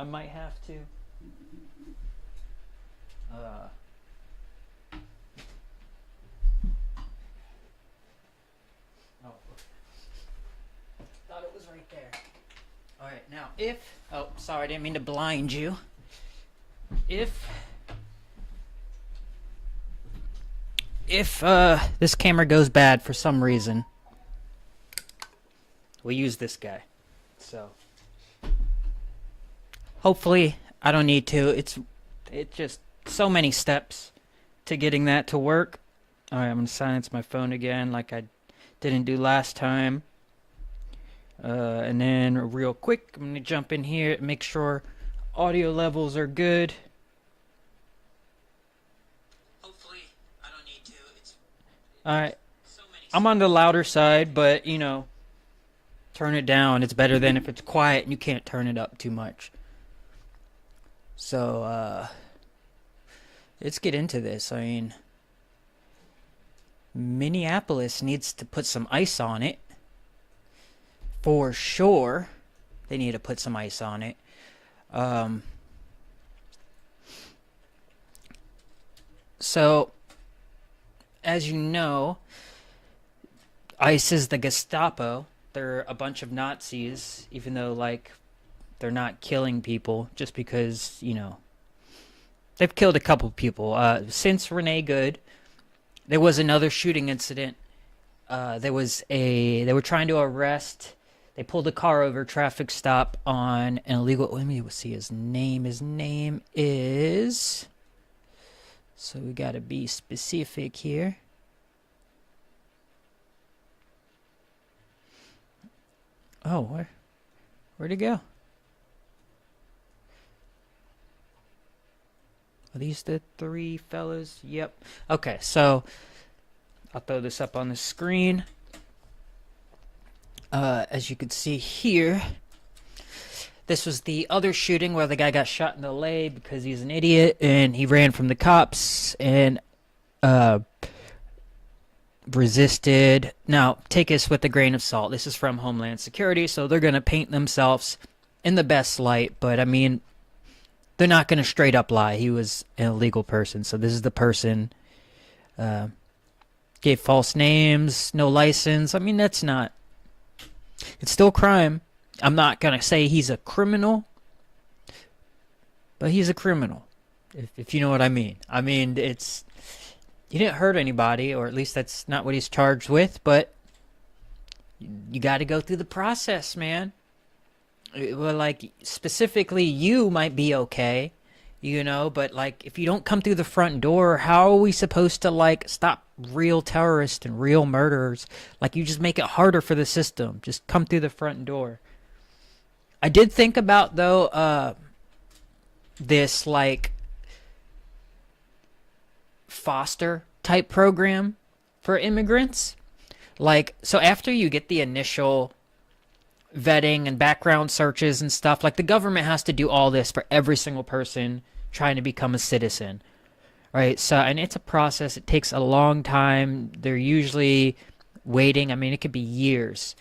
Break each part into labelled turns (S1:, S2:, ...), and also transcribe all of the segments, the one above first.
S1: I might have to. Oh, thought it was right there. All right, now if sorry, I didn't mean to blind you. If this camera goes bad for some reason, we use this guy. So hopefully I don't need to. It's just so many steps to getting that to work. All right, I'm gonna silence my phone again, like I didn't do last time. And then real quick, I'm gonna jump in here and make sure audio levels are good. Hopefully I don't need to. All right. I'm on the louder side, but you know, turn it down. It's better than if it's quiet and you can't turn it up too much. So let's get into this. I mean, Minneapolis needs to put some ice on it. For sure, they need to put some ice on it. So, as you know, ICE is the Gestapo. They're a bunch of Nazis, even though, like, they're not killing people just because, you know, they've killed a couple of people. Since Renee Good, there was another shooting incident. They were trying to arrest. They pulled a car over, traffic stop on an illegal. Let me see his name. His name is. So we gotta be specific here. Oh, where'd he go? Are these the three fellas? Yep. Okay, so I'll throw this up on the screen. As you can see here, this was the other shooting where the guy got shot in the leg because he's an idiot and he ran from the cops and resisted. Now, take this with a grain of salt. This is from Homeland Security, so they're going to paint themselves in the best light. But, I mean, they're not going to straight up lie. He was an illegal person. So this is the person gave false names, no license. I mean, that's not... It's still crime. I'm not going to say he's a criminal, but he's a criminal, if you know what I mean. I mean, it's... He didn't hurt anybody, or at least that's not what he's charged with, but you got to go through the process, man. Well, like, specifically, you might be okay, you know, but, like, if you don't come through the front door, how are we supposed to, like, stop real terrorists and real murderers? Like, you just make it harder for the system. Just come through the front door. I did think about, though, this, like, foster type program for immigrants. Like, so after you get the initial vetting and background searches and stuff, like, the government has to do all this for every single person trying to become a citizen, right? So, and it's a process. It takes a long time. They're usually waiting. I mean, it could be years.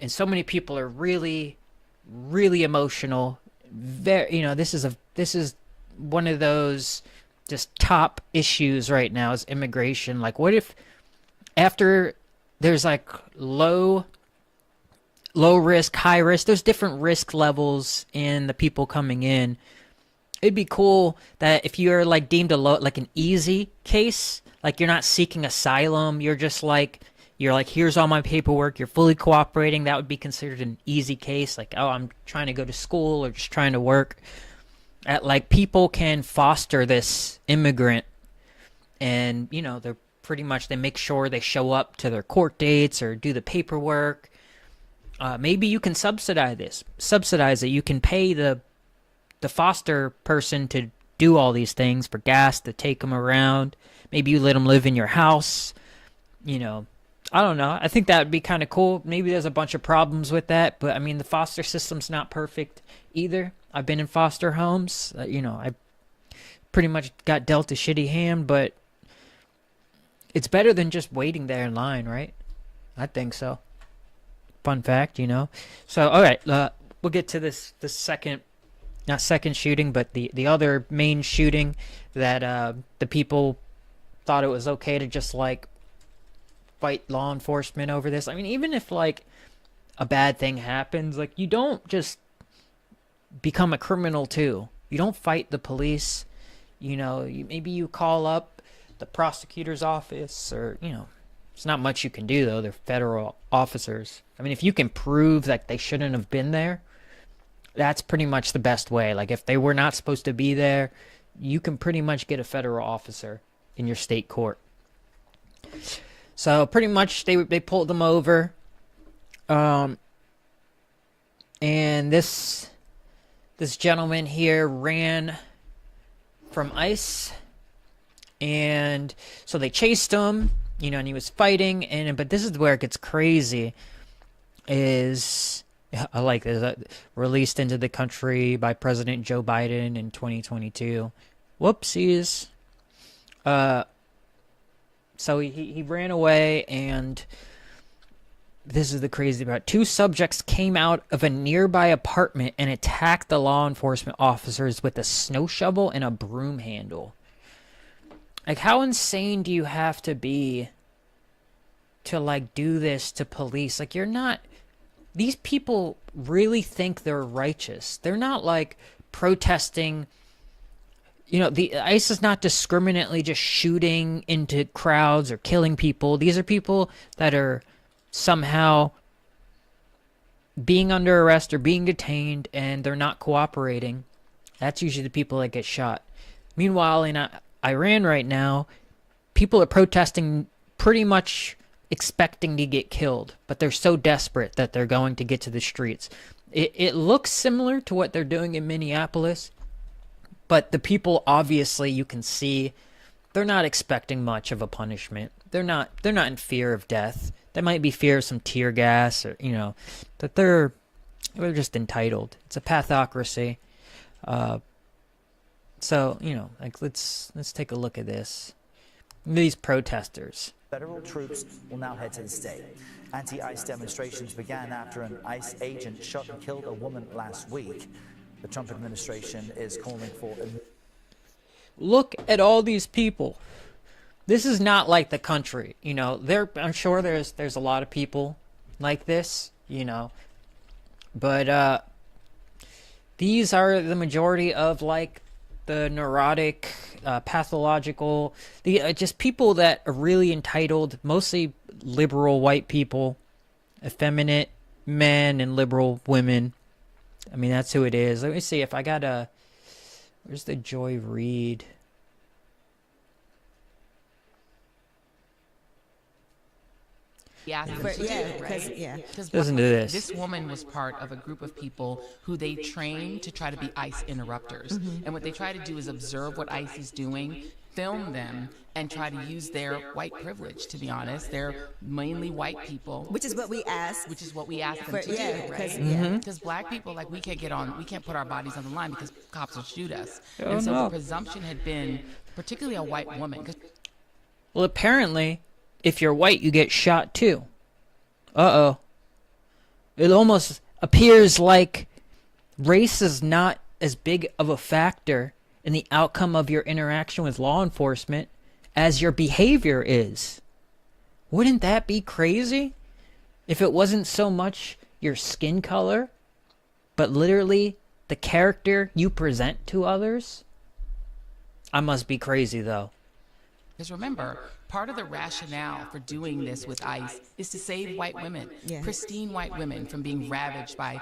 S1: And so many people are really, really emotional. Very, you know, this is one of those just top issues right now is immigration. Like, what if after there's like low risk, high risk, there's different risk levels in the people coming in. It'd be cool that if you're like deemed like an easy case, like you're not seeking asylum, you're like, here's all my paperwork, you're fully cooperating, that would be considered an easy case. Like, oh, I'm trying to go to school or just trying to work. Like, people can foster this immigrant and, you know, they're pretty much, they make sure they show up to their court dates or do the paperwork. Maybe you can subsidize it. You can pay the foster person to do all these things for gas to take them around. Maybe you let them live in your house. You know, I don't know. I think that would be kind of cool. Maybe there's a bunch of problems with that, but I mean, the foster system's not perfect either. I've been in foster homes. You know, I pretty much got dealt a shitty hand, but it's better than just waiting there in line, right? I think so. Fun fact, you know. So, all right, we'll get to this second not second shooting, but the other main shooting that the people thought it was okay to just like fight law enforcement over this. I mean, even if like a bad thing happens, like you don't just become a criminal too. You don't fight the police. Maybe you call up the prosecutor's office, or it's not much you can do though. They're federal officers. I mean, if you can prove that they shouldn't have been there, that's pretty much the best way. Like if they were not supposed to be there, you can pretty much get a federal officer in your state court. So pretty much they pulled them over. And this gentleman here ran from ICE, and so they chased him, and he was fighting, but this is where it gets crazy. I like this. Released into the country by President Joe Biden in 2022. Whoopsies. So he ran away, and this is the crazy part. 2 subjects came out of a nearby apartment and attacked the law enforcement officers with a snow shovel and a broom handle. Like, how insane do you have to be to, like, do this to police? Like, you're not... These people really think they're righteous. They're not, like, protesting... the ICE is not discriminately just shooting into crowds or killing people. These are people that are somehow being under arrest or being detained, and they're not cooperating. That's usually the people that get shot. Meanwhile, in Iran right now, people are protesting pretty much expecting to get killed, but they're so desperate that they're going to get to the streets. It looks similar to what they're doing in Minneapolis, but the people, obviously, you can see, they're not expecting much of a punishment. They're not in fear of death. They might be fear of some tear gas, or but they're just entitled. It's a pathocracy. So like let's take a look at this. These protesters.
S2: Federal troops will now head to the state. Anti-ICE demonstrations began after an ICE agent shot and killed a woman last week. The Trump administration is calling for...
S1: Look at all these people. This is not like the country, I'm sure there's a lot of people like this, but these are the majority of like the neurotic, pathological, just people that are really entitled, mostly liberal white people, effeminate men and liberal women. I mean, that's who it is. Let me see if I got where's the Joy Reid?
S3: Because
S1: listen to this.
S3: This woman was part of a group of people who they trained to try to be ICE interrupters. And what they try to do is observe what ICE is doing, film them, and try to use their white privilege, to be honest. They're mainly white people.
S4: Which is what we asked.
S3: Which is what we asked them to do, right? Because black people, like, we can't put our bodies on the line because cops will shoot us. And so the presumption had been, particularly a white woman.
S1: Well, apparently... if you're white, you get shot too. Uh-oh. It almost appears like race is not as big of a factor in the outcome of your interaction with law enforcement as your behavior is. Wouldn't that be crazy? If it wasn't so much your skin color, but literally the character you present to others? I must be crazy, though.
S3: Because remember, part of the rationale for doing this with ICE is to save white women, pristine white women, from being ravaged by,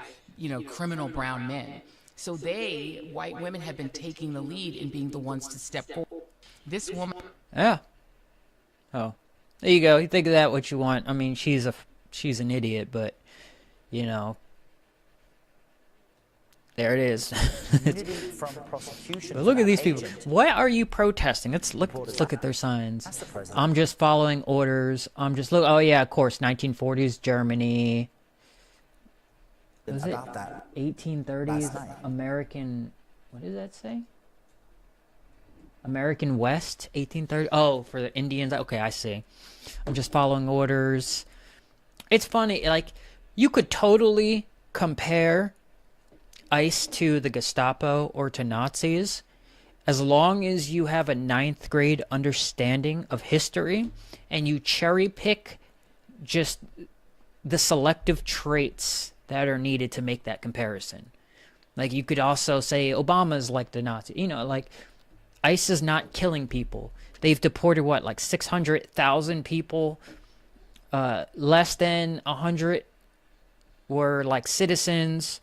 S3: criminal brown men. So white women, have been taking the lead in being the ones to step forward. This woman...
S1: Yeah. Oh. There you go. You think of that what you want. I mean, she's an idiot, but, there it is. But look at these people. What are you protesting? Let's look at their signs. I'm just following orders. Oh yeah, of course, 1940s Germany. Was it 1830s American? What does that say? American West, 1830. Oh, for the Indians. Okay, I see. I'm just following orders. It's funny, like you could totally compare ICE to the Gestapo or to Nazis, as long as you have a ninth grade understanding of history and you cherry pick just the selective traits that are needed to make that comparison. Like, you could also say Obama's like the Nazi. You know, like, ICE is not killing people. They've deported, what, like 600,000 people? Less than 100 were, like, citizens.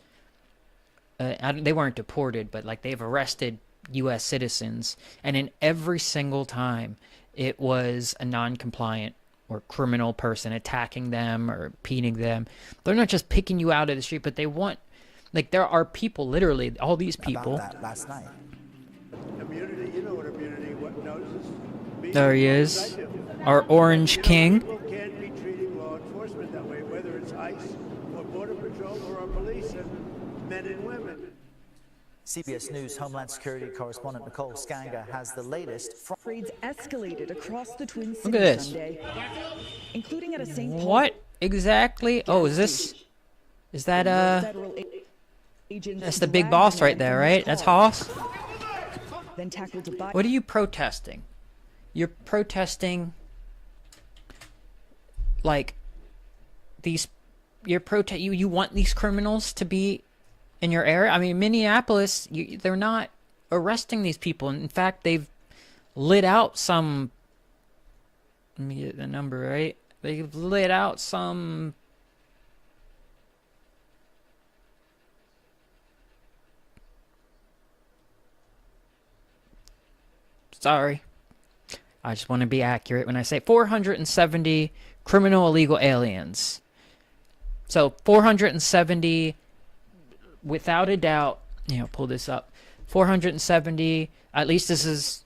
S1: They weren't deported, but, like, they've arrested U.S. citizens. And in every single time, it was a non-compliant or criminal person attacking them or impeding them. They're not just picking you out of the street, but they want... Like, there are people, literally, all these people.
S2: About that last night.
S4: Immunity, you know what immunity knows is.
S1: There he is, our Orange King.
S4: People can't be treating law enforcement that way, whether it's ICE or Border Patrol or our police and men and women.
S2: CBS News Homeland Security correspondent Nicole Scanga has the latest from...
S5: Raids escalated across the Twin
S1: Look at
S5: Cities
S1: this.
S5: Sunday, including at a St. Paul.
S1: What exactly? Oh, is this... Is that, that's the big boss right there, right? That's Hoss?
S5: Then tackled a
S1: What are you protesting? You're protesting, like, these... You want these criminals to be in your area? I mean, Minneapolis, they're not arresting these people. In fact, they've lit out some... Let me get the number right. They've lit out some... Sorry. I just want to be accurate when I say 470 criminal illegal aliens. So 470, without a doubt, pull this up. 470, at least this is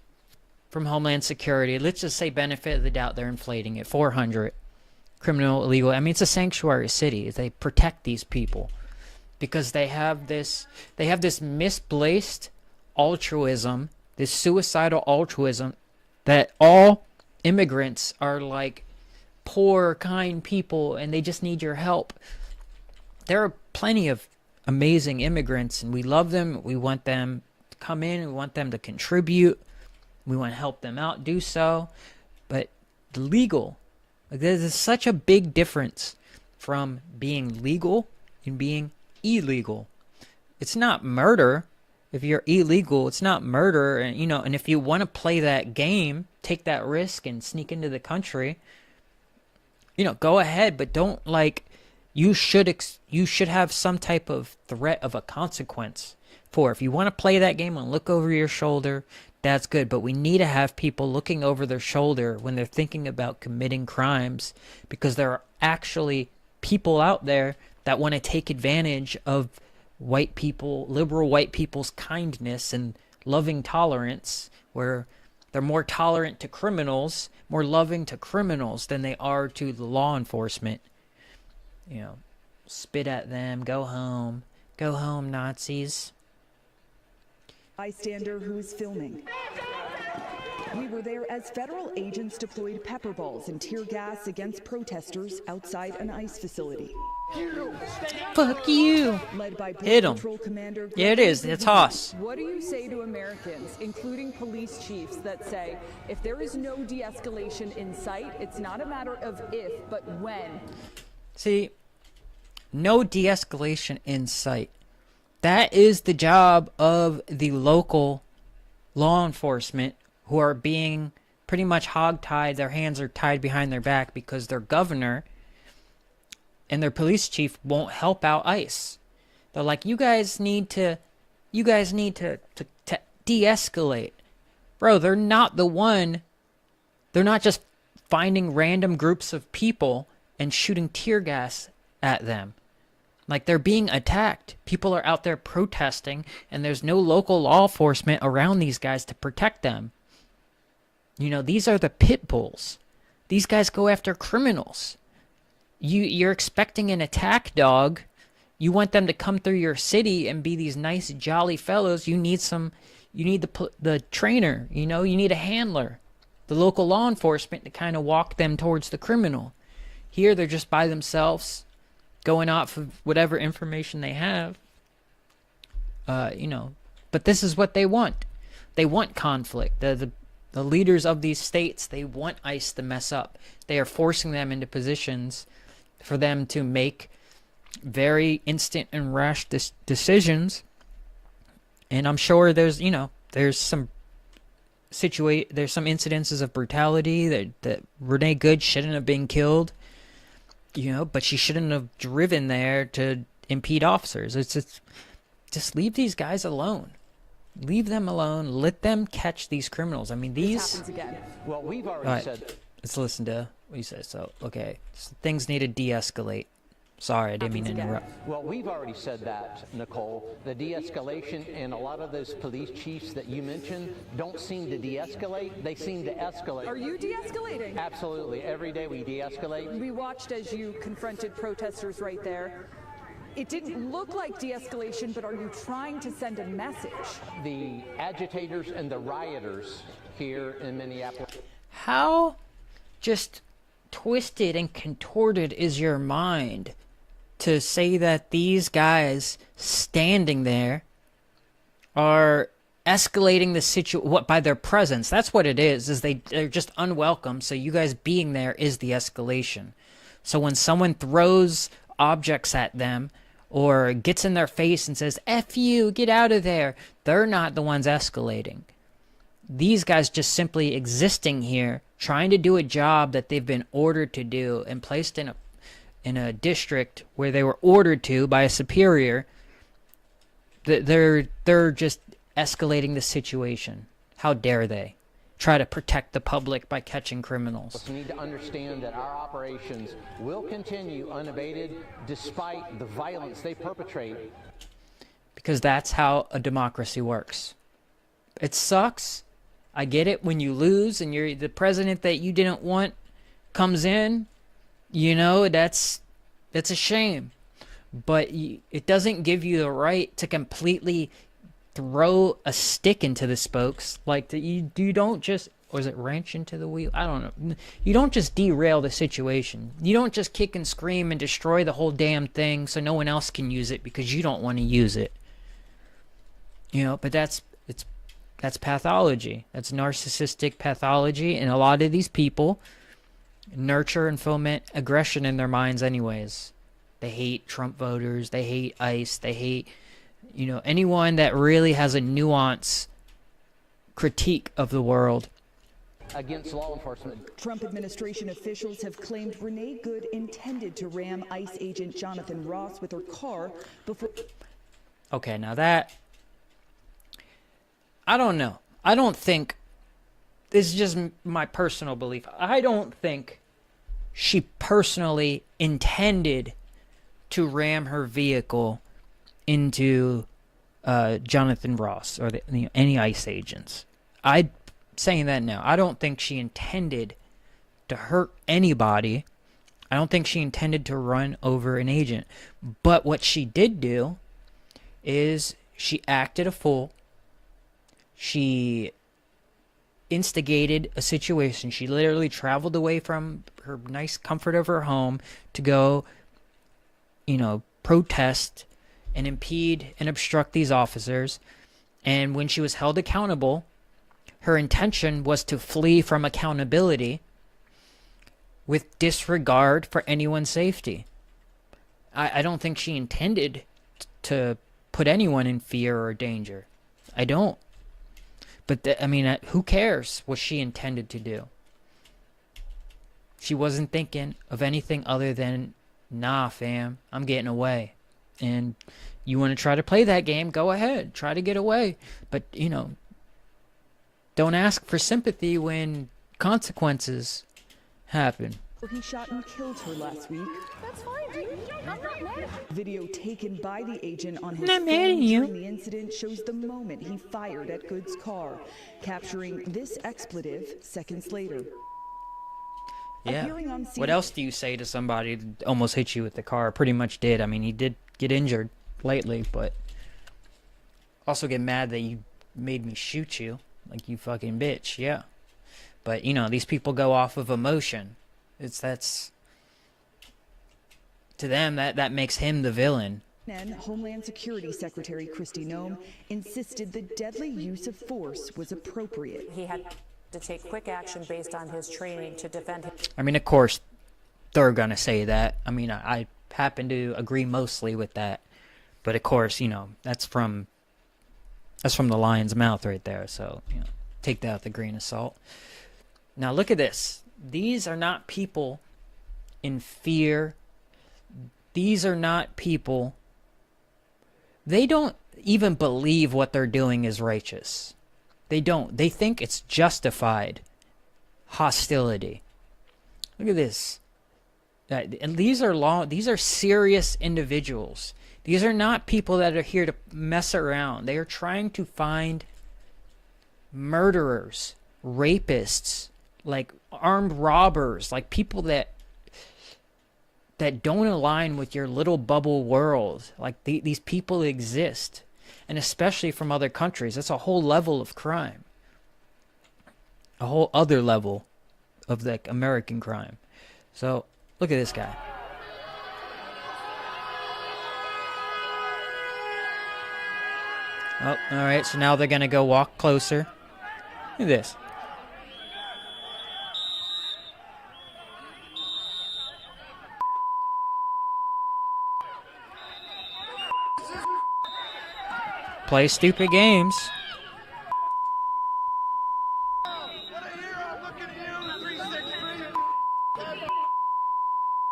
S1: from Homeland Security. Let's just say benefit of the doubt, they're inflating it. 400 criminal illegal. I mean, it's a sanctuary city. They protect these people because they have this misplaced altruism, this suicidal altruism that all immigrants are like poor, kind people and they just need your help. There are plenty of amazing immigrants and we love them. We want them to come in. We want them to contribute. We want to help them out, do so. But the legal, there's such a big difference from being legal and being illegal. It's not murder. If you're illegal, it's not murder. And, and if you want to play that game, take that risk and sneak into the country, go ahead. But don't, you should have some type of threat of a consequence for. If you want to play that game and look over your shoulder, that's good. But we need to have people looking over their shoulder when they're thinking about committing crimes, because there are actually people out there that want to take advantage of white people, liberal white people's kindness and loving tolerance, where they're more tolerant to criminals, more loving to criminals than they are to the law enforcement. Spit at them, go home, Nazis.
S5: Bystander who is filming. We were there as federal agents deployed pepper balls and tear gas against protesters outside an ICE facility.
S1: Fuck you.
S5: Led by
S1: Hit 'em.
S5: Patrol Commander.
S1: Yeah, it is. It's Hoss.
S6: What do you say to Americans, including police chiefs, that say if there is no de-escalation in sight, it's not a matter of if, but when?
S1: See, no de-escalation in sight. That is the job of the local law enforcement, who are being pretty much hogtied. Their hands are tied behind their back because their governor and their police chief won't help out ICE. They're like, you guys need to de-escalate. Bro, they're not just finding random groups of people and shooting tear gas at them. They're being attacked. People are out there protesting, and there's no local law enforcement around these guys to protect them. These are the pit bulls. These guys go after criminals. You're expecting an attack dog. You want them to come through your city and be these nice, jolly fellows. You need the trainer. You need a handler, the local law enforcement, to kind of walk them towards the criminal. Here, they're just by themselves, going off of whatever information they have. you know, but this is what they want. They want conflict. The leaders of these states, they want ICE to mess up. They are forcing them into positions for them to make very instant and rash decisions. And I'm sure there's, you know, there's some incidences of brutality that Renee Good shouldn't have been killed, you know, but she shouldn't have driven there to impede officers. It's just leave these guys alone. Leave them alone. Let them catch these criminals. I mean,
S6: This happens again.
S7: Well, we've already said.
S1: Let's listen to what he says. So, okay, so things need to de-escalate. Sorry, I didn't mean to interrupt.
S7: Well, we've already said that, Nicole. The de-escalation, and a lot of those police chiefs that you mentioned don't seem to de-escalate. They seem to escalate.
S6: Are you de-escalating?
S7: Absolutely. Every day we de-escalate.
S6: We watched as you confronted protesters right there. It didn't look like de-escalation, but are you trying to send a message?
S7: The agitators and the rioters here in Minneapolis.
S1: How just twisted and contorted is your mind to say that these guys standing there are escalating the situation by their presence? That's what it is they're just unwelcome, so you guys being there is the escalation. So when someone throws objects at them or gets in their face and says, F you, get out of there, they're not the ones escalating. These guys just simply existing here, trying to do a job that they've been ordered to do and placed in a district where they were ordered to by a superior, they're just escalating the situation. How dare they try to protect the public by catching criminals?
S7: We need to understand that our operations will continue unabated despite the violence they perpetrate.
S1: Because that's how a democracy works. It sucks. I get it when you lose and you're the president that you didn't want comes in. You know, that's a shame. But it doesn't give you the right to completely throw a stick into the spokes. Like, you don't just, or is it wrench into the wheel? I don't know. You don't just derail the situation. You don't just kick and scream and destroy the whole damn thing so no one else can use it because you don't want to use it. You know, but that's pathology. That's narcissistic pathology, and a lot of these people nurture and foment aggression in their minds anyways. They hate Trump voters, they hate ICE, they hate, you know, anyone that really has a nuance critique of the world.
S7: Against law enforcement.
S5: Trump administration officials have claimed Renee Good intended to ram ICE agent Jonathan Ross with her car before...
S1: Okay, now that... I don't know. I don't think... This is just my personal belief. I don't think she personally intended to ram her vehicle into Jonathan Ross or any ICE agents. I'm saying that now. I don't think she intended to hurt anybody. I don't think she intended to run over an agent. But what she did do is she acted a fool. She instigated a situation. She literally traveled away from her nice comfort of her home to go, you know, protest and impede and obstruct these officers. And when she was held accountable, her intention was to flee from accountability with disregard for anyone's safety. I don't think she intended to put anyone in fear or danger. I don't. But, I mean, who cares what she intended to do? She wasn't thinking of anything other than, nah, fam, I'm getting away. And you want to try to play that game, go ahead. Try to get away. But, you know, don't ask for sympathy when consequences happen.
S5: He shot and killed her last week.
S6: That's fine, dude. I'm not mad.
S5: Video taken by the agent on his
S1: Not
S5: phone
S1: mad at you.
S5: during the incident shows the moment he fired at Good's car, capturing this expletive seconds later.
S1: Yeah.
S5: Appearing on
S1: What else do you say to somebody that almost hit you with the car? Pretty much did. I mean, he did get injured lately, but also get mad that you made me shoot you. Like, you fucking bitch. Yeah. But, you know, these people go off of emotion. That's to them that makes him the villain.
S5: And Homeland Security Secretary Kristi Noem insisted the deadly use of force was appropriate.
S8: He had to take quick action based on his training to defend him.
S1: I mean, of course, they're going to say that. I mean, I happen to agree mostly with that. But of course, you know, that's from the lion's mouth right there. So, you know, take that with a grain of salt. Now, look at this. These are not people in fear. These are not people. They don't even believe what they're doing is righteous. They don't. They think it's justified hostility. Look at this. And these are serious individuals. These are not people that are here to mess around. They are trying to find murderers, rapists, like armed robbers, like people that don't align with your little bubble world. Like these people exist, and especially from other countries. That's a whole level of crime, a whole other level of like American crime. So look at this guy. Oh, all right. So now they're gonna go walk closer. Look at this. Play stupid games.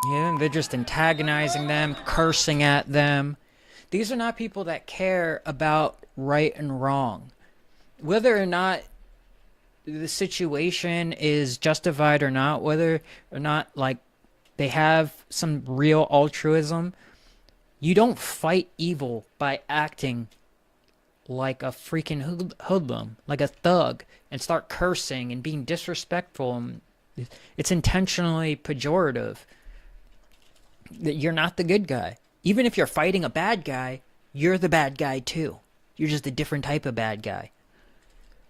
S1: Yeah, they're just antagonizing them, cursing at them. These are not people that care about right and wrong. Whether or not the situation is justified or not, whether or not like they have some real altruism, you don't fight evil by acting like a freaking hoodlum, like a thug, and start cursing and being disrespectful. It's intentionally pejorative. That you're not the good guy. Even if you're fighting a bad guy, you're the bad guy too. You're just a different type of bad guy.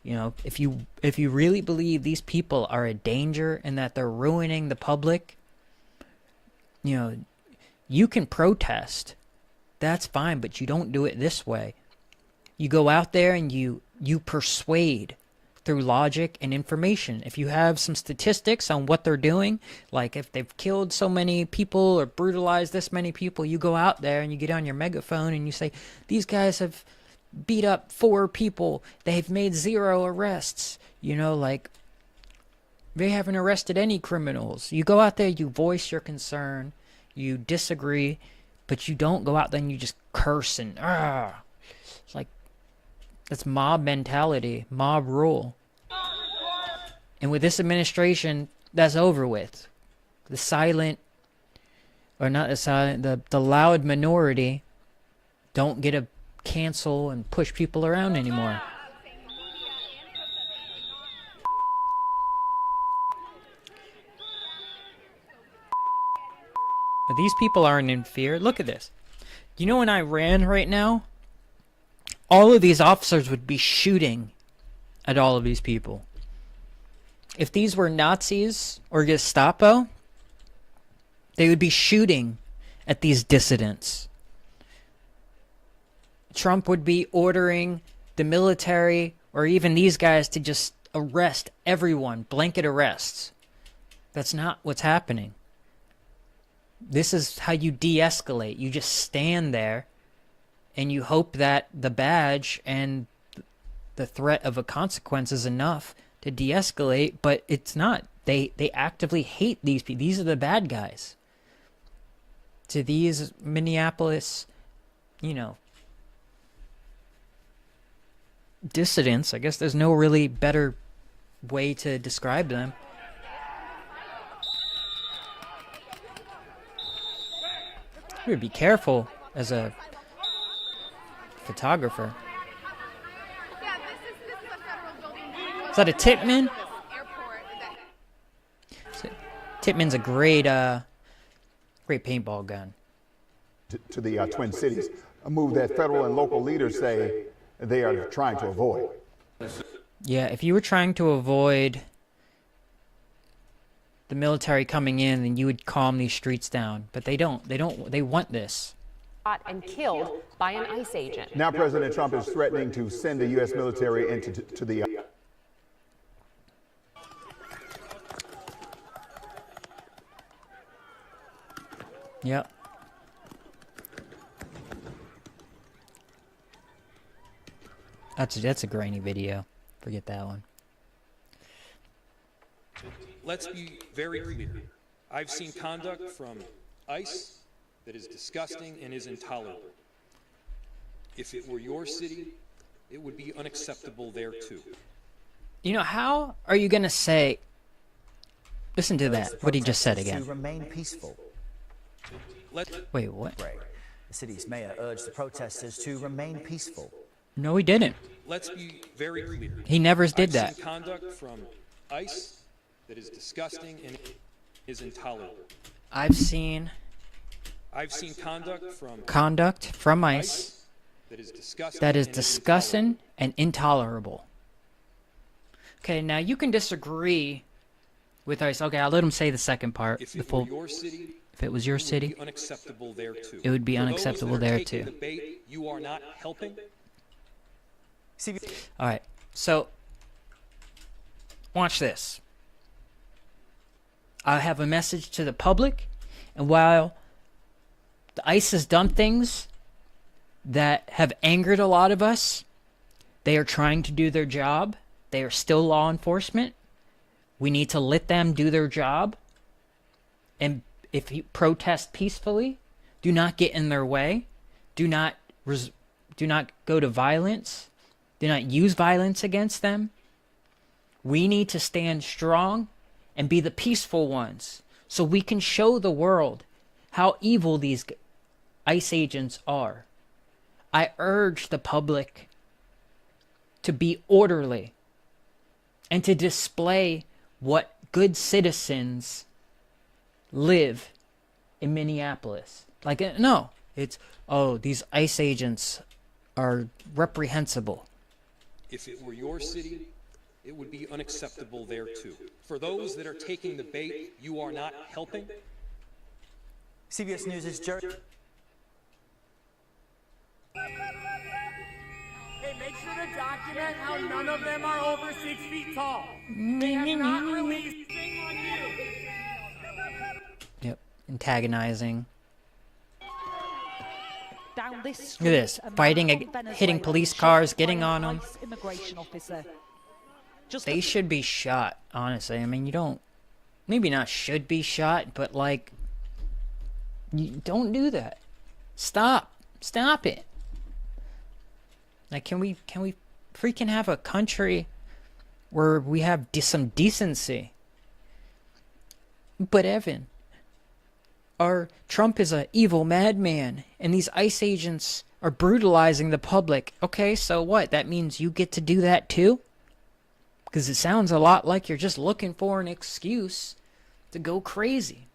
S1: You know, if you really believe these people are a danger and that they're ruining the public, you know, you can protest. That's fine, but you don't do it this way. You go out there and you persuade through logic and information. If you have some statistics on what they're doing, like if they've killed so many people or brutalized this many people, you go out there and you get on your megaphone and you say, these guys have beat up 4 people. They've made 0 arrests. You know, like, they haven't arrested any criminals. You go out there, you voice your concern, you disagree, but you don't go out there and you just curse and, it's like, that's mob mentality, mob rule. And with this administration, that's over with. The silent, or not the silent, the loud minority don't get to cancel and push people around anymore. But these people aren't in fear. Look at this. You know, in Iran right now, all of these officers would be shooting at all of these people. If these were Nazis or Gestapo, they would be shooting at these dissidents. Trump would be ordering the military or even these guys to just arrest everyone, blanket arrests. That's not what's happening. This is how you de-escalate. You just stand there and you hope that the badge and the threat of a consequence is enough to de-escalate, but it's not. They actively hate these people. These are the bad guys. To these Minneapolis, you know, dissidents, I guess there's no really better way to describe them. You would be careful as a photographer. Is that a Titman? Titman's a great paintball gun.
S9: To the Twin Cities, a move that federal and local leaders say they are trying to avoid.
S1: Yeah, if you were trying to avoid the military coming in, then you would calm these streets down. But they don't. They want this.
S10: and killed by an ICE agent.
S9: Now President Trump is threatening to send the U.S. military into to the
S1: Yep. That's a grainy video. Forget that one.
S11: Let's be very clear. I've seen conduct from ICE that is disgusting and is intolerable. If it were your city, it would be unacceptable there too.
S1: You know, how are you going to say... Listen to that, what he just said again.
S2: To remain peaceful.
S1: Wait, what?
S2: The city's mayor urged the protesters to remain peaceful.
S1: No, he didn't.
S11: Let's be very clear.
S1: He never did that.
S11: I've seen conduct from ICE that is disgusting and is intolerable.
S1: I've seen
S11: conduct from
S1: ICE
S11: that is
S1: disgusting and intolerable. Okay, now you can disagree with ICE. Okay, I'll let him say the second part.
S11: If
S1: the
S11: it
S1: full.
S11: were your city,
S1: If it was your city,
S11: it would be unacceptable there too.
S1: it would be
S11: For
S1: unacceptable
S11: those that are
S1: there
S11: taking
S1: too.
S11: the bait, you are not helping.
S1: All right, so watch this. I have a message to the public, and while the ICE has done things that have angered a lot of us, they are trying to do their job. They are still law enforcement. We need to let them do their job. And if you protest peacefully, do not get in their way. Do not go to violence. Do not use violence against them. We need to stand strong and be the peaceful ones so we can show the world how evil these ICE agents are. I urge the public to be orderly and to display what good citizens live in Minneapolis. Like, no, it's, oh, these ICE agents are reprehensible.
S11: If it were your city, it would be unacceptable there too. For those that are taking the bait, you are not helping.
S2: CBS News' Jerry.
S12: Hey, make sure to document how none of them are over 6 feet tall. They have not released anything on you.
S1: Yep, antagonizing.
S13: Down this
S1: Look at this, fighting, hitting police cars, getting on them. They should be shot, honestly. I mean, you don't, maybe not should be shot, but like, you don't do that. Stop it. Like, can we freaking have a country where we have some decency? But Evan, Trump is an evil madman, and these ICE agents are brutalizing the public. Okay, so what? That means you get to do that too? Because it sounds a lot like you're just looking for an excuse to go crazy.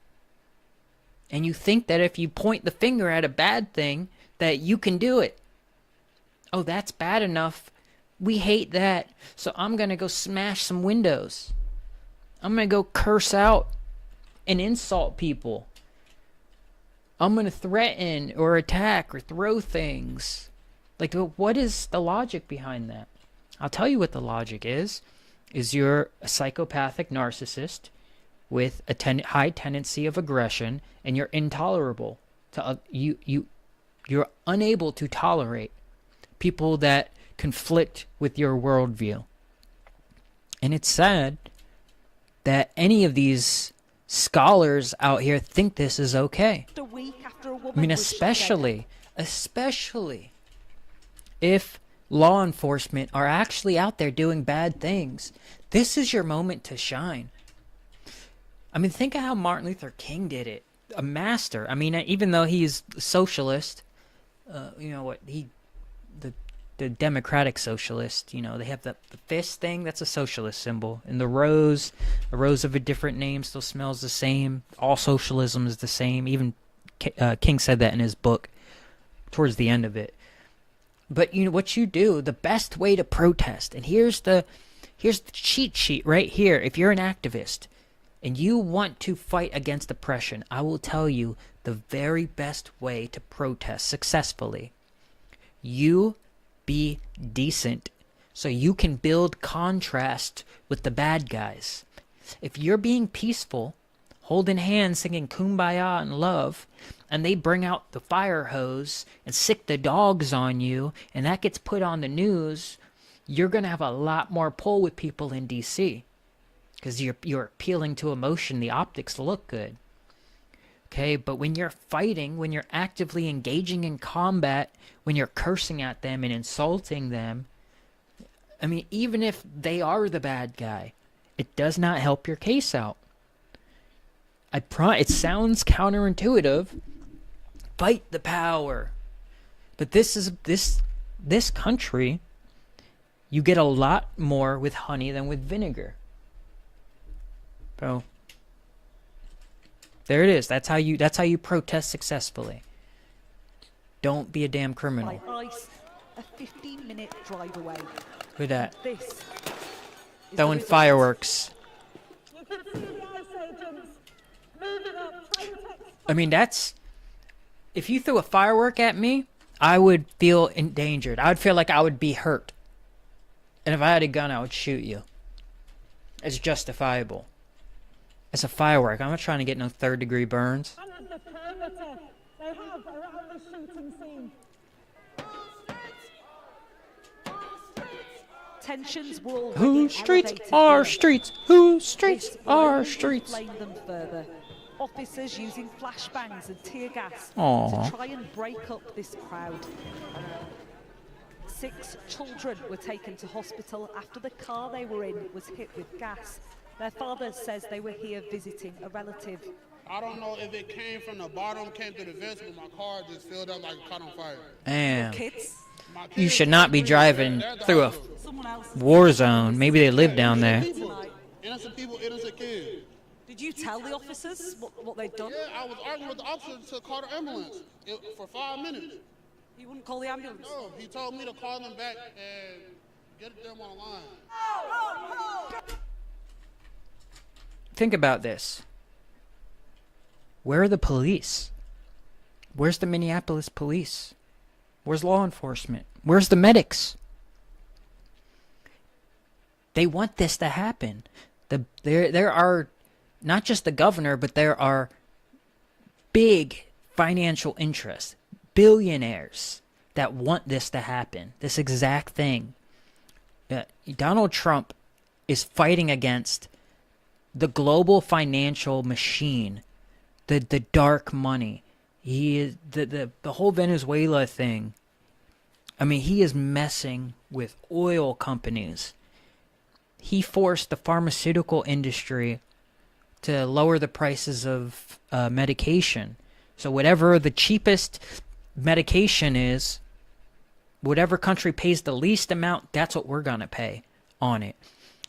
S1: And you think that if you point the finger at a bad thing, that you can do it. Oh, that's bad enough. We hate that. So I'm going to go smash some windows. I'm going to go curse out and insult people. I'm going to threaten or attack or throw things. Like, what is the logic behind that? I'll tell you what the logic is you're a psychopathic narcissist with a high tendency of aggression, and you're intolerable. You're unable to tolerate people that conflict with your worldview. And it's sad that any of these scholars out here think this is okay. I mean, especially if law enforcement are actually out there doing bad things. This is your moment to shine. I mean, think of how Martin Luther King did it. A master. I mean, even though he's a socialist, the democratic socialist, they have the fist thing, that's a socialist symbol. And a rose of a different name still smells the same. All socialism is the same. Even King said that in his book towards the end of it. But what you do, the best way to protest, and here's the cheat sheet right here. If you're an activist, and you want to fight against oppression, I will tell you the very best way to protest successfully. You be decent so you can build contrast with the bad guys. If you're being peaceful, holding hands, singing Kumbaya and love, and they bring out the fire hose and sick the dogs on you, and that gets put on the news, you're going to have a lot more pull with people in D.C. because you're appealing to emotion. The optics look good. Okay, but when you're fighting, when you're actively engaging in combat, when you're cursing at them and insulting them, I mean, even if they are the bad guy, it does not help your case out. It sounds counterintuitive. Fight the power. But this country, you get a lot more with honey than with vinegar. So there it is. That's how you protest successfully. Don't be a damn criminal.
S13: By ice, a 15-minute drive away.
S1: Look at that.
S13: This is
S1: Throwing fireworks.
S12: You can see the ice agents moving up, trying to take.
S1: I mean, if you threw a firework at me, I would feel endangered. I would feel like I would be hurt. And if I had a gun, I would shoot you. It's justifiable. It's a firework. I'm not trying to get no third-degree burns.
S12: And of the perimeter they have around the shooting scene.
S13: Tensions were already
S1: Whose streets
S13: elevated
S1: are
S13: here.
S1: streets? Whose streets
S13: This
S1: are
S13: only
S1: streets?
S13: inflamed them further. Officers using flashbangs and tear gas
S1: Aw.
S13: to try and break up this crowd. 6 children were taken to hospital after the car they were in was hit with gas. Their father says they were here visiting a relative.
S14: I don't know if it came from the bottom, came through the vents, but my car just filled up like it caught on fire.
S1: Damn.
S13: Kids?
S1: You should not be driving through a war zone. Maybe they live down there.
S14: Innocent people, innocent kids.
S13: Did you tell the officers what they'd done?
S14: Yeah, I was arguing with the officer to call the ambulance for 5 minutes.
S13: You wouldn't call the ambulance?
S14: No, he told me to call them back and get them on the line.
S1: Think about this. Where are the police? Where's the Minneapolis police? Where's law enforcement? Where's the medics? They want this to happen. There are not just the governor, but there are big financial interests, billionaires that want this to happen, this exact thing. Donald Trump is fighting against the global financial machine, the dark money. He is the whole Venezuela thing. I mean, he is messing with oil companies. He forced the pharmaceutical industry to lower the prices of medication. So whatever the cheapest medication is, whatever country pays the least amount, that's what we're going to pay on it.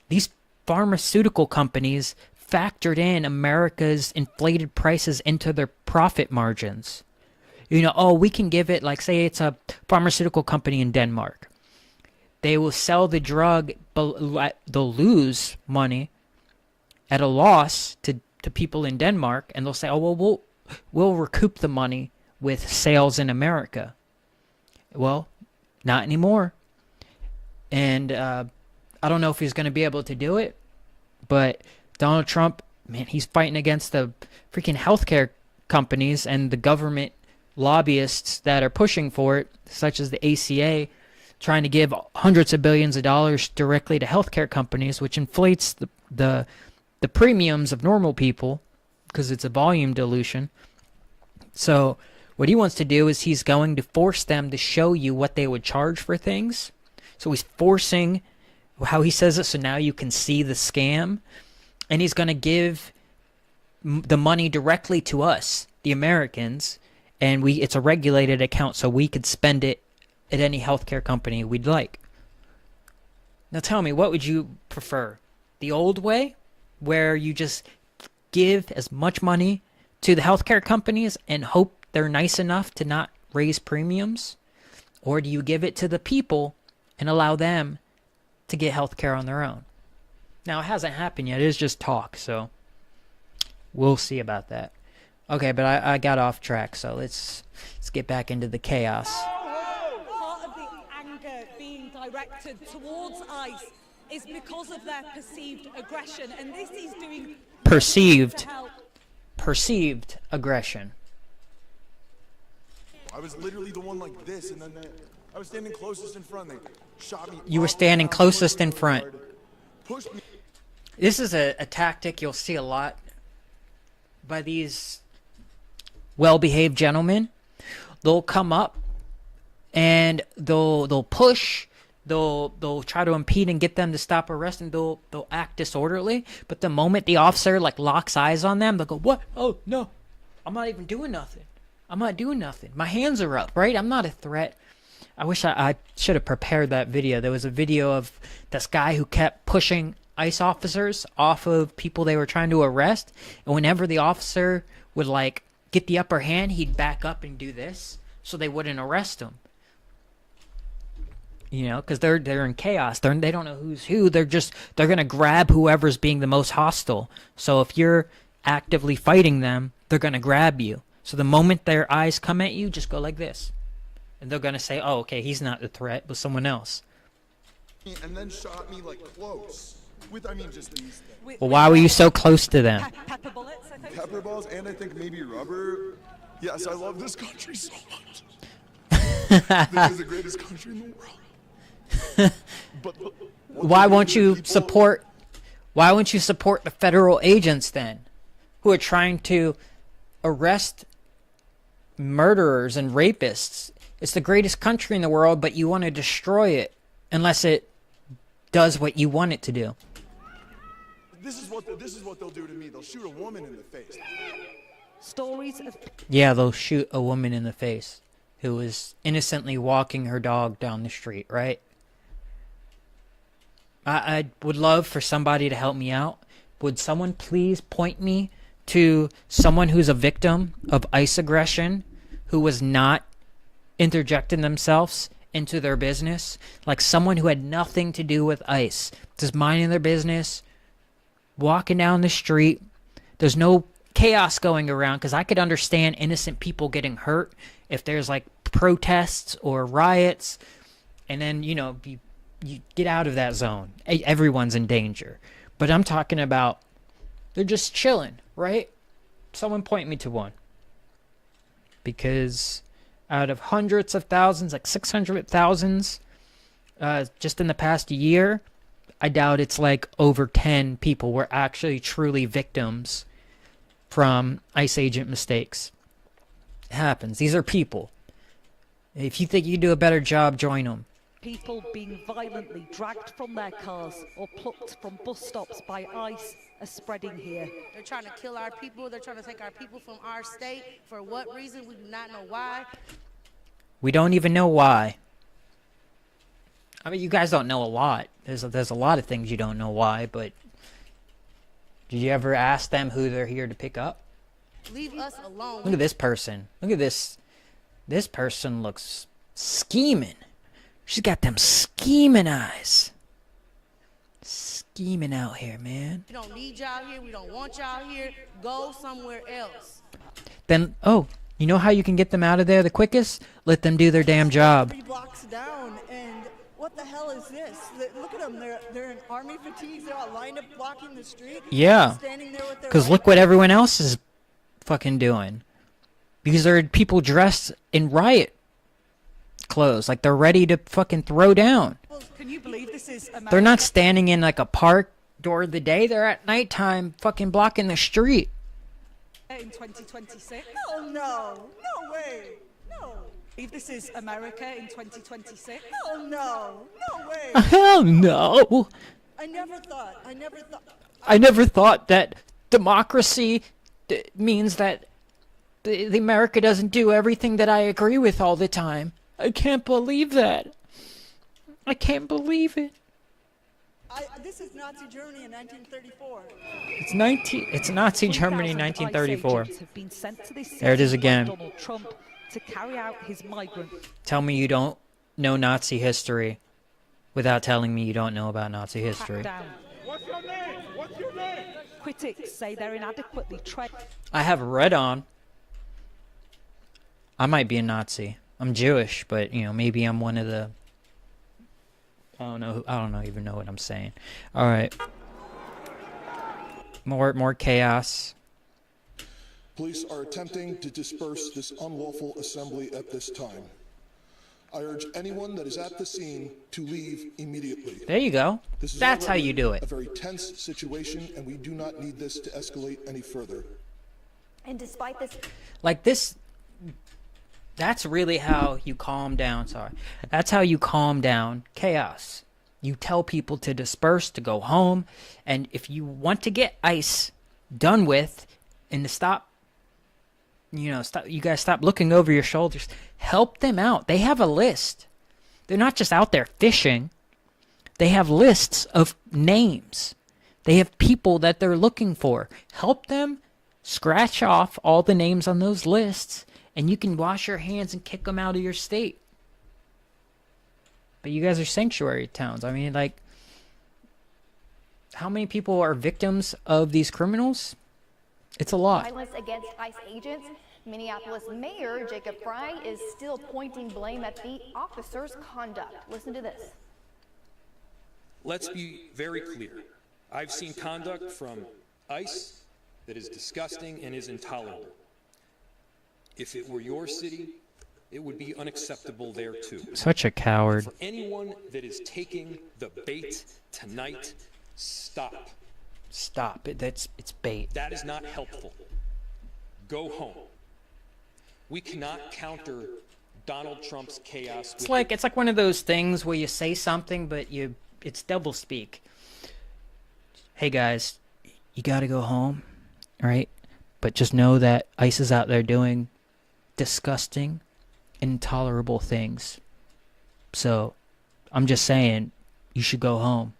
S1: These pharmaceutical companies factored in America's inflated prices into their profit margins. You know, oh, we can give it, like, say it's a pharmaceutical company in Denmark. They will sell the drug, but they'll lose money at a loss to people in Denmark, and they'll say, oh, well, we'll recoup the money with sales in America. Well, not anymore. And I don't know if he's going to be able to do it, but Donald Trump, man, he's fighting against the freaking healthcare companies and the government lobbyists that are pushing for it, such as the ACA, trying to give hundreds of billions of dollars directly to healthcare companies, which inflates the premiums of normal people because it's a volume dilution. So what he wants to do is he's going to force them to show you what they would charge for things. So he's forcing how he says it, so now you can see the scam. And he's going to give the money directly to us, the Americans, and it's a regulated account, so we could spend it at any healthcare company we'd like. Now tell me, what would you prefer? The old way, where you just give as much money to the healthcare companies and hope they're nice enough to not raise premiums? Or do you give it to the people and allow them to get healthcare on their own? Now, it hasn't happened yet. It is just talk, so We'll see about that. Okay, but I got off track, so let's get back into the chaos.
S13: Part of the anger being directed towards ICE is because of their perceived aggression, and this is doing
S1: Perceived aggression.
S15: I was literally the one like this, and then I was standing closest in front. They shot me.
S1: You were standing closest in front.
S15: Pushed me.
S1: This is a tactic you'll see a lot by these well-behaved gentlemen. They'll come up and they'll push. They'll try to impede and get them to stop arresting. They'll act disorderly. But the moment the officer like locks eyes on them, they'll go, "What? Oh no, I'm not even doing nothing. I'm not doing nothing. My hands are up, right? I'm not a threat." I wish I should have prepared that video. There was a video of this guy who kept pushing ICE officers off of people they were trying to arrest, and whenever the officer would like get the upper hand, he'd back up and do this so they wouldn't arrest him. You know, because they're in chaos. They don't know who's who. They're gonna grab whoever's being the most hostile. So if you're actively fighting them, they're gonna grab you. So the moment their eyes come at you, just go like this, and they're gonna say, "Oh, okay, he's not the threat, but someone else."
S15: And then shot me like close. With, I mean, just these things.
S1: Well, why were you so close to them?
S13: pepper bullets, I think.
S15: Pepper balls, and I think maybe rubber. Yes, I love this country so much. This is the greatest country in the world. But
S1: Why won't you support the federal agents then, who are trying to arrest murderers and rapists? It's the greatest country in the world, but you want to destroy it unless it does what you want it to do.
S15: this is what they'll do to me. They'll shoot a woman in the face.
S13: Stories of
S1: Yeah, they'll shoot a woman in the face who was innocently walking her dog down the street, right? I would love for somebody to help me out. Would someone please point me to someone who's a victim of ICE aggression who was not interjecting themselves into their business? Like someone who had nothing to do with ICE, just minding their business, walking down the street. There's no chaos going around, because I could understand innocent people getting hurt if there's like protests or riots, and then, you know, you get out of that zone. Everyone's in danger. But I'm talking about they're just chilling, right? Someone point me to one. Because out of hundreds of thousands, like 600,000, just in the past year, I doubt it's like over 10 people were actually truly victims from ICE agent mistakes. It happens. These are people. If you think you do a better job, join them.
S13: people being violently dragged from their cars or plucked from bus stops by ICE are spreading here.
S16: They're trying to kill our people. They're trying to take our people from our state. For what reason? We do not know why.
S1: We don't even know why. I mean, you guys don't know a lot. There's a lot of things you don't know why, but did you ever ask them who they're here to pick up?
S16: Leave us alone.
S1: Look at this person. Look at this. This person looks scheming. She's got them scheming eyes. Scheming out here, man.
S16: We don't need y'all here. We don't want y'all here. Go somewhere else.
S1: Then, oh, you know how you can get them out of there the quickest? Let them do their damn job.
S17: 3 blocks down, and what the hell is this? Look at them. They're in army fatigues. They're all lined up blocking the street.
S1: Yeah. Because look what everyone else is fucking doing. Because there are people dressed in riot clothes. Like they're ready to fucking throw down.
S13: Can you believe this is America?
S1: They're not standing in like a park during the day. They're at nighttime fucking blocking the street.
S13: In 2026?
S17: Oh, no. No way. No.
S13: Believe this is America in 2026?
S17: Oh, no. No way.
S1: Hell no.
S17: I never
S1: thought that democracy means that the America doesn't do everything that I agree with all the time. I can't believe that. I can't believe it.
S17: This is Nazi Germany in 1934.
S1: It's Nazi Germany in 1934.
S13: Have been sent to this
S1: There it is
S13: city by
S1: again.
S13: Donald Trump to carry out his migrant.
S1: Tell me you don't know Nazi history without telling me you don't know about Nazi history.
S13: Down.
S12: What's your name? What's your name?
S13: Critics say they're inadequately trained.
S1: I have red on. I might be a Nazi. I'm Jewish, but maybe I'm one of the. I don't know. I don't even know what I'm saying. All right. More chaos.
S15: Police are attempting to disperse this unlawful assembly at this time. I urge anyone that is at the scene to leave immediately.
S1: There you go. That's how you do it.
S15: A very tense situation, and we do not need this to escalate any further.
S18: And despite this,
S1: that's really how you calm down. Sorry, that's how you calm down chaos. You tell people to disperse, to go home, and if you want to get ICE done with, and to stop. You guys stop looking over your shoulders. Help them out. They have a list. They're not just out there fishing. They have lists of names. They have people that they're looking for. Help them scratch off all the names on those lists, and you can wash your hands and kick them out of your state. But you guys are sanctuary towns. I mean, how many people are victims of these criminals? It's a lot.
S18: Violence against ICE agents. Minneapolis Mayor Jacob Frey is still pointing blame at the officers' conduct. Listen to this.
S11: Let's be very clear. I've seen conduct from ICE that is disgusting and is intolerable. If it were your city, it would be unacceptable there too.
S1: Such a coward.
S11: For anyone that is taking the bait tonight, stop.
S1: Stop. It's bait.
S11: That is not helpful. Go home. We cannot counter Donald Trump's chaos.
S1: It's like one of those things where you say something, but it's double speak. Hey guys, you gotta go home, right? But just know that ICE is out there doing disgusting, intolerable things. So, I'm just saying, you should go home.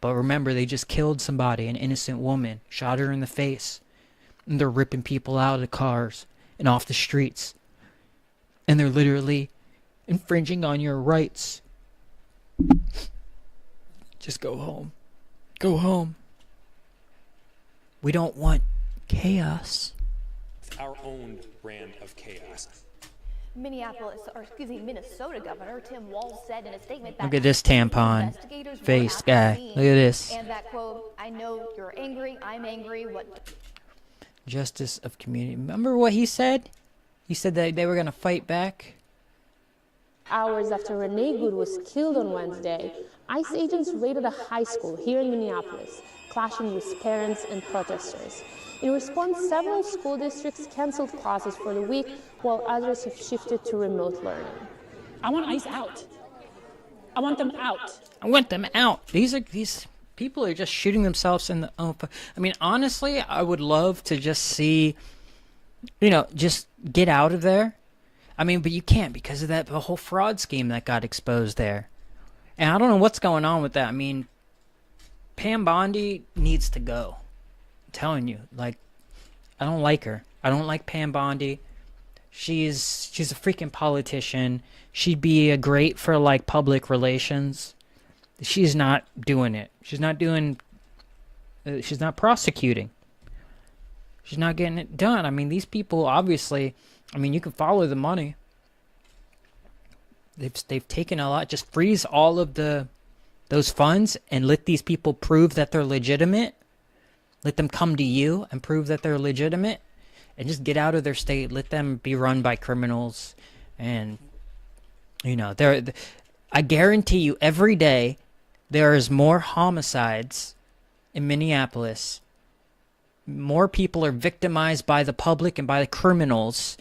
S1: But remember, they just killed somebody, an innocent woman, shot her in the face. And they're ripping people out of the cars and off the streets. And they're literally infringing on your rights. Just go home. Go home. We don't want chaos.
S11: Our own brand of chaos.
S18: Minnesota Governor Tim Walz said in a statement that
S1: look at this tampon face guy. Look at this.
S18: And that quote, I know you're angry, I'm angry. What?
S1: Justice of community. Remember what he said? He said that they were going to fight back.
S19: Hours after Renee Good was killed on Wednesday, ICE agents raided a high school here in Minneapolis, clashing with parents and protesters. In response, several school districts canceled classes for the week, while others have shifted to remote learning.
S20: I want ICE out. I want them out.
S1: I want them out. These people are just shooting themselves in the own. I mean, honestly, I would love to just see, just get out of there. I mean, but you can't because of the whole fraud scheme that got exposed there. And I don't know what's going on with that. I mean, Pam Bondi needs to go. I'm telling you, I don't like her. I don't like Pam Bondi. She's a freaking politician. She'd be great for public relations. She's not doing it. She's not prosecuting. She's not getting it done. I mean, these people obviously, you can follow the money. They've taken a lot. Just freeze all of those funds and let these people prove that they're legitimate. Let them come to you and prove that they're legitimate, and just get out of their state. Let them be run by criminals, and I guarantee you, every day there is more homicides in Minneapolis. More people are victimized by the public and by the criminals,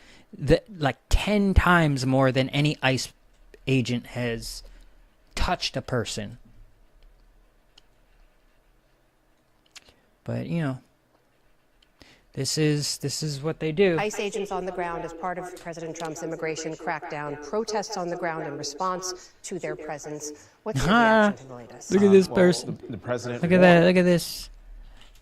S1: 10 times more than any ICE agent has touched a person. But this is what they do.
S10: ICE agents on the ground as part of President Trump's immigration crackdown, protests on the ground in response to their presence. What's your reaction to the latest?
S1: Look at this person.
S21: The president.
S1: Look at that. Look at this.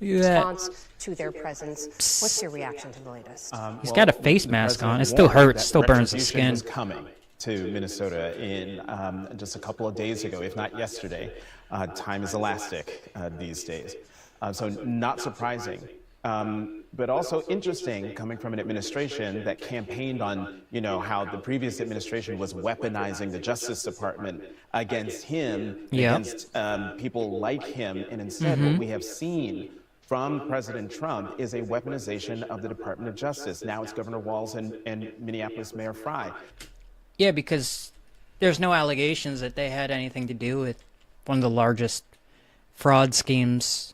S1: Look at that.
S10: Response to their presence. What's your reaction to the latest?
S1: He's got a face mask on. It still hurts. Still burns the skin.
S21: Is coming to Minnesota in just a couple of days ago, if not yesterday. Time is elastic these days. So not surprising. But also interesting coming from an administration that campaigned on, how the previous administration was weaponizing the Justice Department against him, against people like him. And instead, what we have seen from President Trump is a weaponization of the Department of Justice. Now it's Governor Walz and Minneapolis Mayor Frye.
S1: Yeah, because there's no allegations that they had anything to do with one of the largest fraud schemes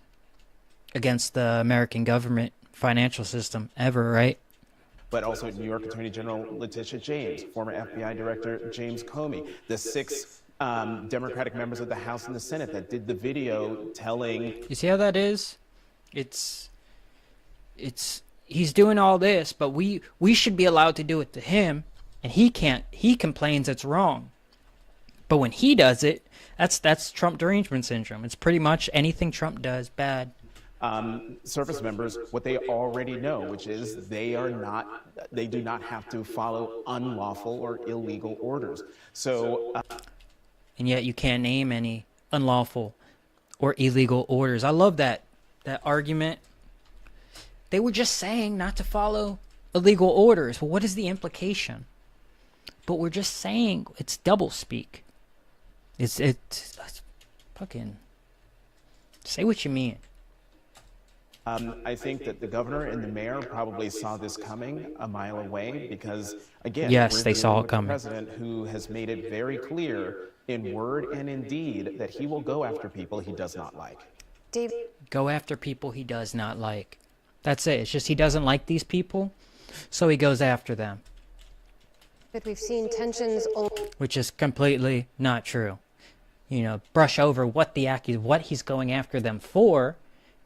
S1: against the American government financial system ever, right?
S21: But also New York Attorney General Letitia James, former FBI Director James Comey, the 6 Democratic members of the House and the Senate that did the video telling...
S1: You see how that is? It's he's doing all this, but we should be allowed to do it to him, and he can't. He complains it's wrong. But when he does it, that's Trump derangement syndrome. It's pretty much anything Trump does bad.
S21: Service members what they already know, which is they do not have to follow unlawful or illegal orders. So,
S1: and yet you can't name any unlawful or illegal orders. I love that argument. They were just saying not to follow illegal orders. Well, what is the implication? But we're just saying it's doublespeak. It's fucking say what you mean.
S21: I think that the governor and the mayor probably saw this coming a mile away because, again,
S1: yes, they saw it coming.
S21: The president who has made it very clear in word and in deed that he will go after people he does not like.
S1: Go after people he does not like. That's it. It's just he doesn't like these people, so he goes after them.
S10: But we've seen tensions,
S1: which is completely not true. Brush over what he's going after them for,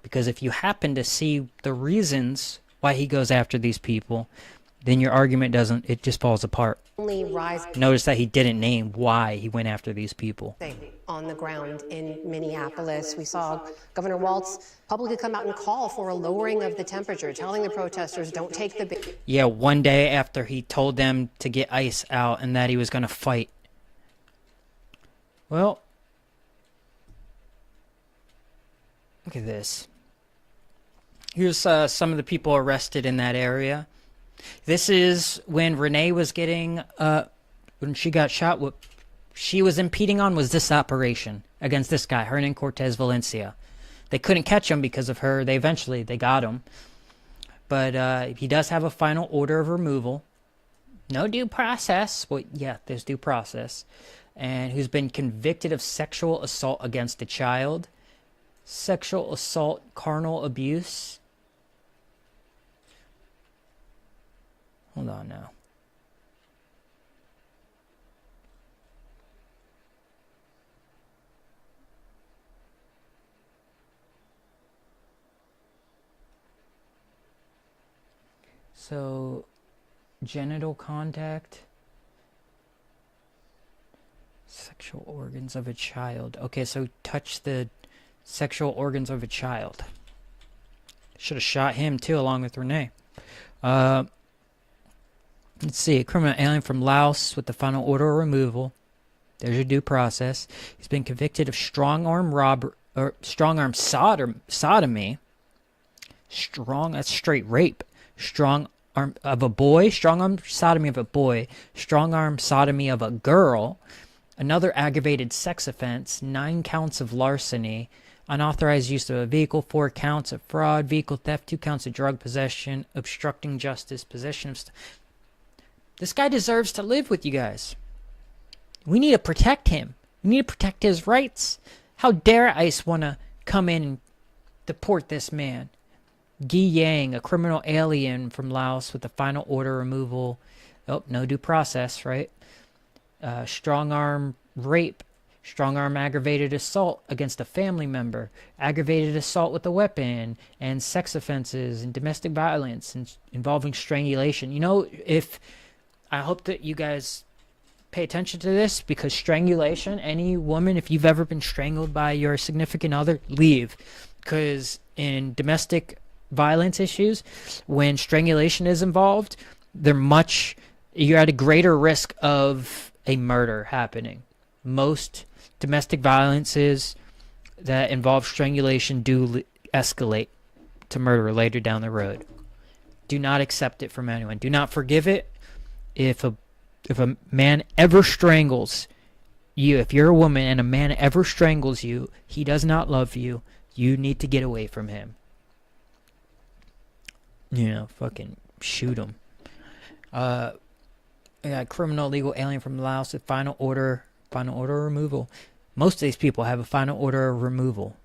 S1: because if you happen to see the reasons why he goes after these people, then your argument it just falls apart. Notice that he didn't name why he went after these people.
S10: On the ground in Minneapolis, we saw Governor Walz publicly come out and call for a lowering of the temperature, telling the protesters don't take the big...
S1: Yeah, one day after he told them to get ICE out and that he was going to fight. Well, look at this. Here's some of the people arrested in that area. This is when Renee was getting, when she got shot. What she was impeding on was this operation against this guy, Hernan Cortez Valencia. They couldn't catch him because of her. They got him. But he does have a final order of removal. No due process. Well, yeah, there's due process. And who's been convicted of sexual assault against a child. Sexual assault, carnal abuse. Hold on now. So, genital contact. Sexual organs of a child. Okay, so touch the sexual organs of a child. Should have shot him too, along with Renee. Let's see, a criminal alien from Laos with the final order of removal. There's your due process. He's been convicted of strong-arm sodomy. That's straight rape. Strong-arm of a boy, strong-arm sodomy of a boy, strong-arm sodomy of a girl, another aggravated sex offense, 9 counts of larceny, unauthorized use of a vehicle, 4 counts of fraud, vehicle theft, 2 counts of drug possession, obstructing justice, possession of... This guy deserves to live with you guys. We need to protect him. We need to protect his rights. How dare ICE want to come in and deport this man? Guy Yang, a criminal alien from Laos with the final order removal. Oh, no due process, right? Strong-arm rape. Strong-arm aggravated assault against a family member. Aggravated assault with a weapon. And sex offenses and domestic violence and involving strangulation. I hope that you guys pay attention to this, because strangulation, any woman, if you've ever been strangled by your significant other, leave. Because in domestic violence issues, when strangulation is involved, you're at a greater risk of a murder happening. Most domestic violences that involve strangulation do escalate to murder later down the road. Do not accept it from anyone. Do not forgive it. If a man ever strangles you, if you're a woman and a man ever strangles you, he does not love you. You need to get away from him. Fucking shoot him. Criminal illegal alien from Laos with final order removal. Most of these people have a final order of removal.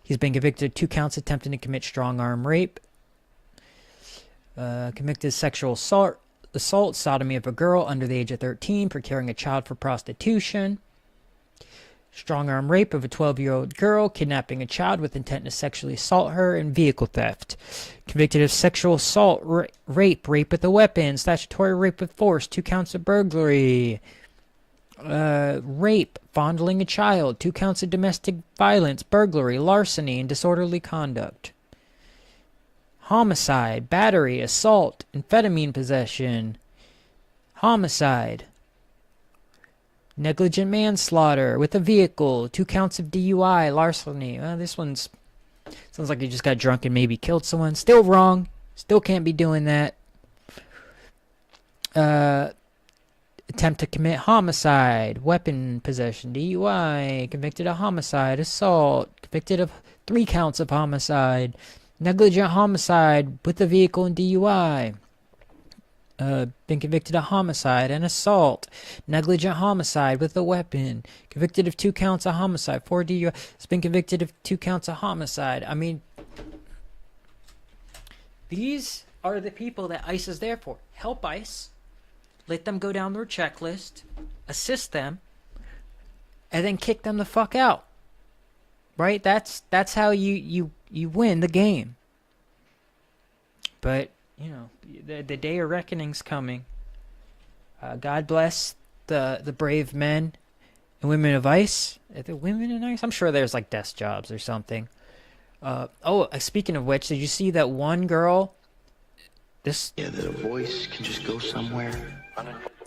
S1: He's been convicted of 2 counts attempting to commit strong-arm rape. Convicted of sexual assault, sodomy of a girl under the age of 13, procuring a child for prostitution. Strong-arm rape of a 12-year-old girl, kidnapping a child with intent to sexually assault her, and vehicle theft. Convicted of sexual assault, rape with a weapon, statutory rape with force, 2 counts of burglary. Rape, fondling a child, 2 counts of domestic violence, burglary, larceny, and disorderly conduct. Homicide, battery, assault, amphetamine possession. Homicide. Negligent manslaughter with a vehicle, 2 counts of DUI, larceny. This one's sounds like you just got drunk and maybe killed someone. Still wrong. Still can't be doing that. Attempt to commit homicide, weapon possession, DUI, convicted of homicide, assault, convicted of 3 counts of homicide, negligent homicide with a vehicle and DUI. Been convicted of homicide and assault, negligent homicide with a weapon, convicted of 2 counts of homicide, 4 DUI. Has been convicted of 2 counts of homicide. I mean, these are the people that ICE is there for. Help ICE. Let them go down their checklist, assist them, and then kick them the fuck out. Right? That's how you win the game. But the day of reckoning's coming. God bless the brave men and women of ICE. Are there women in ICE? I'm sure there's like desk jobs or something. Speaking of which, did you see that one girl? That
S3: a voice can just go somewhere.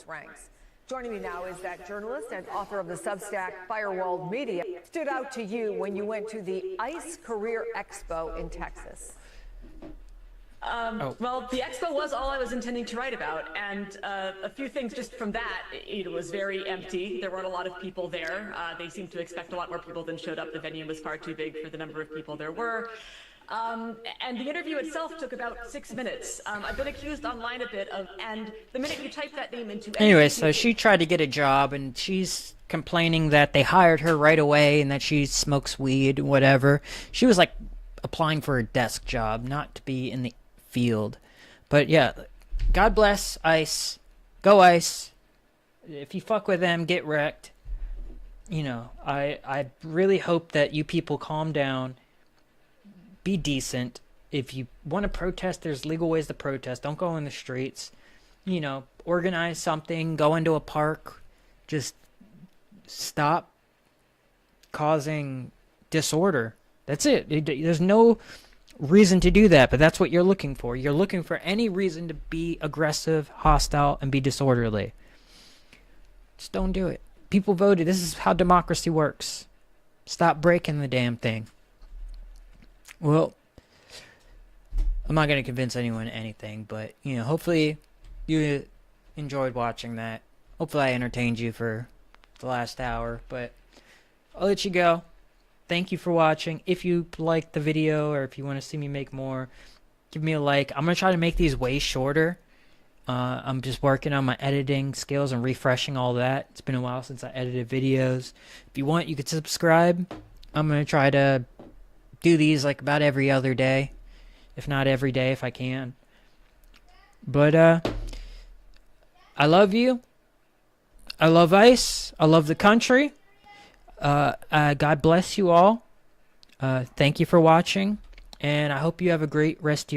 S22: Ranks. Joining me now is that journalist and author of the Substack Firewalled Media. Stood out to you when you went to the ICE Career Expo in Texas?
S23: Well, the expo was all I was intending to write about, and a few things just from that. It was very empty. There weren't a lot of people there. They seemed to expect a lot more people than showed up. The venue was far too big for the number of people there were. And the interview itself took about 6 minutes. I've been accused online a bit of, and the minute you type that name into...
S1: Anyway, so she tried to get a job, and she's complaining that they hired her right away and that she smokes weed and whatever. She was like applying for a desk job, not to be in the field. But yeah, God bless ICE. Go ICE. If you fuck with them, get wrecked. I really hope that you people calm down. Be decent. If you want to protest, there's legal ways to protest. Don't go in the streets. Organize something. Go into a park. Just stop causing disorder. That's it. There's no reason to do that, but that's what you're looking for. You're looking for any reason to be aggressive, hostile, and be disorderly. Just don't do it. People voted. This is how democracy works. Stop breaking the damn thing. Well, I'm not going to convince anyone anything, but, hopefully you enjoyed watching that. Hopefully I entertained you for the last hour, but I'll let you go. Thank you for watching. If you liked the video or if you want to see me make more, give me a like. I'm going to try to make these way shorter. I'm just working on my editing skills and refreshing all that. It's been a while since I edited videos. If you want, you could subscribe. I'm going to try to do these like about every other day, if not every day if I can. But I love you. I love ICE. I love the country. God bless you all. Thank you for watching, and I hope you have a great rest of your